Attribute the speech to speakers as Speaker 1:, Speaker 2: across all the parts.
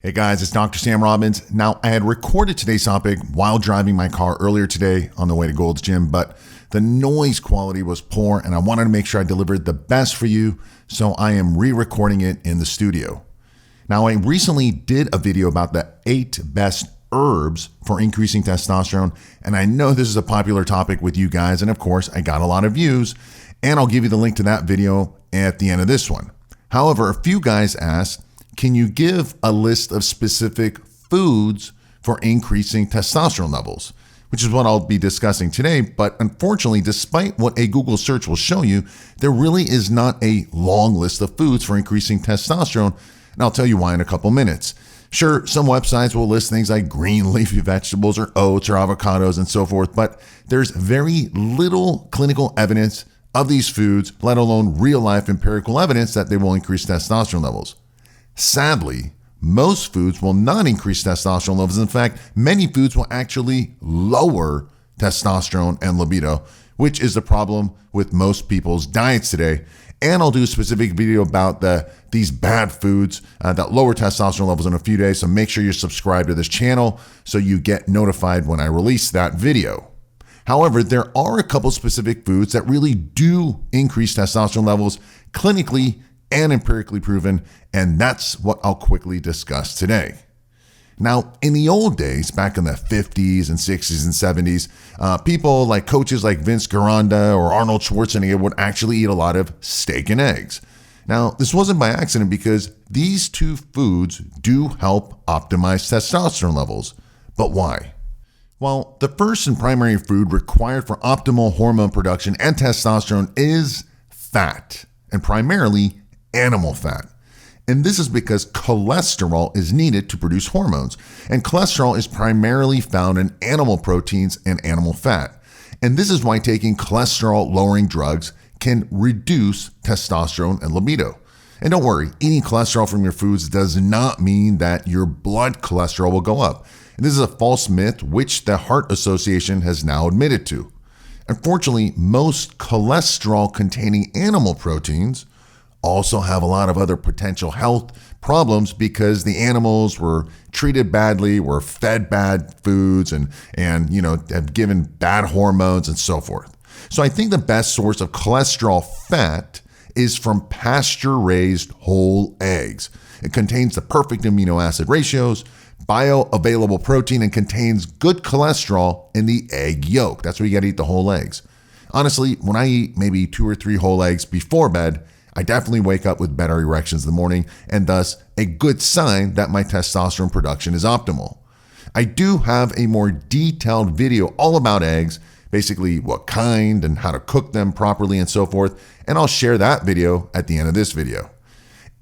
Speaker 1: Hey guys, it's Dr. Sam Robbins. Now, I had recorded today's topic while driving my car earlier today on the way to Gold's Gym, but the noise quality was poor and I wanted to make sure I delivered the best for you, so I am re-recording it in the studio. Now, I recently did a video about the 8 best herbs for increasing testosterone, and I know this is a popular topic with you guys, and of course, I got a lot of views, and I'll give you the link to that video at the end of this one. However, a few guys asked, can you give a list of specific foods for increasing testosterone levels? Which is what I'll be discussing today. But unfortunately, despite what a Google search will show you, there really is not a long list of foods for increasing testosterone. And I'll tell you why in a couple minutes. Sure, some websites will list things like green leafy vegetables or oats or avocados and so forth, but there's very little clinical evidence of these foods, let alone real life empirical evidence that they will increase testosterone levels. Sadly, most foods will not increase testosterone levels. In fact, many foods will actually lower testosterone and libido, which is the problem with most people's diets today. And I'll do a specific video about these bad foods that lower testosterone levels in a few days. So make sure you're subscribed to this channel so you get notified when I release that video. However, there are a couple specific foods that really do increase testosterone levels clinically and empirically proven, and that's what I'll quickly discuss today. Now, in the old days, back in the 50s and 60s and 70s, people like coaches like Vince Gironda or Arnold Schwarzenegger would actually eat a lot of steak and eggs. Now, this wasn't by accident because these two foods do help optimize testosterone levels. But why? Well, the first and primary food required for optimal hormone production and testosterone is fat, and primarily animal fat. And this is because cholesterol is needed to produce hormones. And cholesterol is primarily found in animal proteins and animal fat. And this is why taking cholesterol-lowering drugs can reduce testosterone and libido. And don't worry, eating cholesterol from your foods does not mean that your blood cholesterol will go up. And this is a false myth, which the Heart Association has now admitted to. Unfortunately, most cholesterol-containing animal proteins also have a lot of other potential health problems because the animals were treated badly, were fed bad foods, and have given bad hormones and so forth. So I think the best source of cholesterol fat is from pasture-raised whole eggs. It contains the perfect amino acid ratios, bioavailable protein, and contains good cholesterol in the egg yolk. That's why you got to eat the whole eggs. Honestly, when I eat maybe 2 or 3 whole eggs before bed, I definitely wake up with better erections in the morning, and thus a good sign that my testosterone production is optimal. I do have a more detailed video all about eggs, basically what kind and how to cook them properly and so forth, and I'll share that video at the end of this video.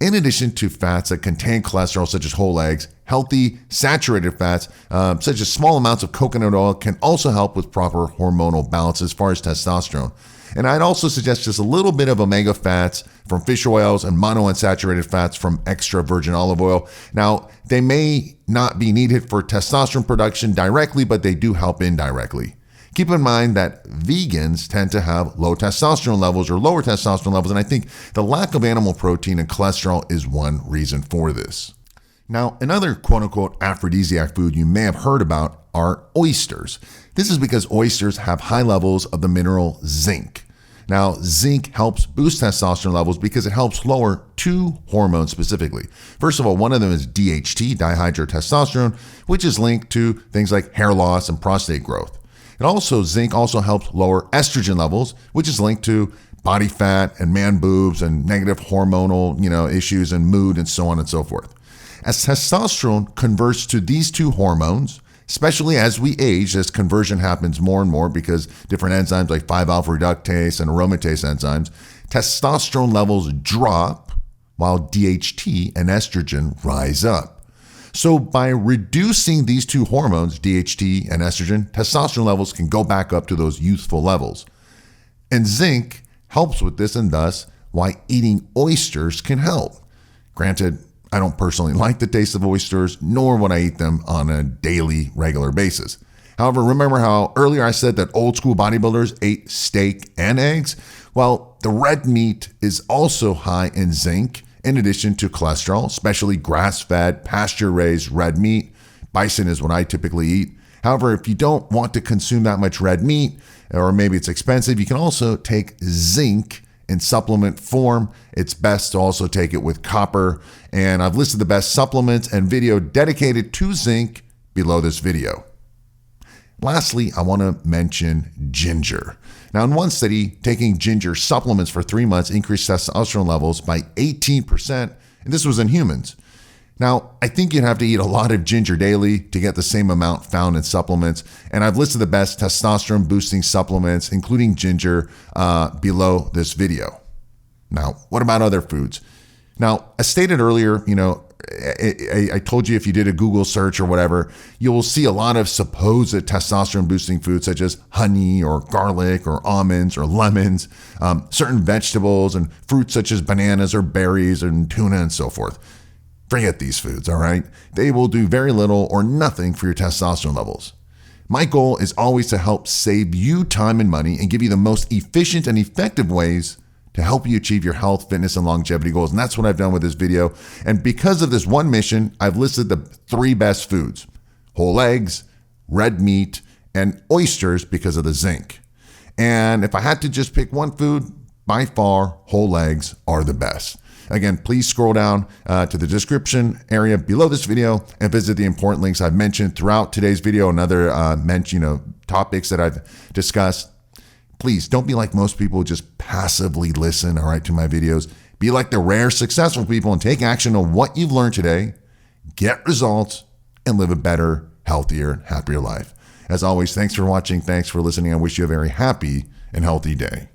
Speaker 1: In addition to fats that contain cholesterol, such as whole eggs, healthy saturated fats, such as small amounts of coconut oil, can also help with proper hormonal balance as far as testosterone. And I'd also suggest just a little bit of omega fats from fish oils and monounsaturated fats from extra virgin olive oil. Now, they may not be needed for testosterone production directly, but they do help indirectly. Keep in mind that vegans tend to have low testosterone levels or lower testosterone levels, and I think the lack of animal protein and cholesterol is one reason for this. Now, another quote-unquote aphrodisiac food you may have heard about are oysters. This is because oysters have high levels of the mineral zinc. Now, zinc helps boost testosterone levels because it helps lower 2 hormones specifically. First of all, one of them is DHT, dihydrotestosterone, which is linked to things like hair loss and prostate growth. Zinc also helps lower estrogen levels, which is linked to body fat and man boobs and negative hormonal, issues and mood and so on and so forth. As testosterone converts to these 2 hormones, especially as we age, this conversion happens more and more because different enzymes like 5-alpha reductase and aromatase enzymes, testosterone levels drop while DHT and estrogen rise up. So by reducing these 2 hormones, DHT and estrogen, testosterone levels can go back up to those youthful levels. And zinc helps with this, and thus why eating oysters can help. Granted, I don't personally like the taste of oysters, nor would I eat them on a daily, regular basis. However, remember how earlier I said that old school bodybuilders ate steak and eggs? Well, the red meat is also high in zinc, in addition to cholesterol, especially grass-fed, pasture-raised red meat. Bison is what I typically eat. However, if you don't want to consume that much red meat, or maybe it's expensive, you can also take zinc in supplement form. It's best to also take it with copper. And I've listed the best supplements and video dedicated to zinc below this video. Lastly, I want to mention ginger. Now, in one study, taking ginger supplements for 3 months increased testosterone levels by 18%, and this was in humans. Now, I think you'd have to eat a lot of ginger daily to get the same amount found in supplements, and I've listed the best testosterone boosting supplements, including ginger, below this video. Now, what about other foods? Now, as stated earlier, I told you if you did a Google search or whatever, you will see a lot of supposed testosterone boosting foods such as honey or garlic or almonds or lemons, certain vegetables and fruits such as bananas or berries and tuna and so forth. Forget these foods, all right? They will do very little or nothing for your testosterone levels. My goal is always to help save you time and money and give you the most efficient and effective ways to help you achieve your health, fitness, and longevity goals. And that's what I've done with this video. And because of this one mission, I've listed the 3 best foods: whole eggs, red meat, and oysters because of the zinc. And if I had to just pick one food, by far, whole eggs are the best. Again, please scroll down to the description area below this video and visit the important links I've mentioned throughout today's video and other topics that I've discussed. Please don't be like most people who just passively listen, all right, to my videos. Be like the rare successful people and take action on what you've learned today, get results, and live a better, healthier, happier life. As always, thanks for watching. Thanks for listening. I wish you a very happy and healthy day.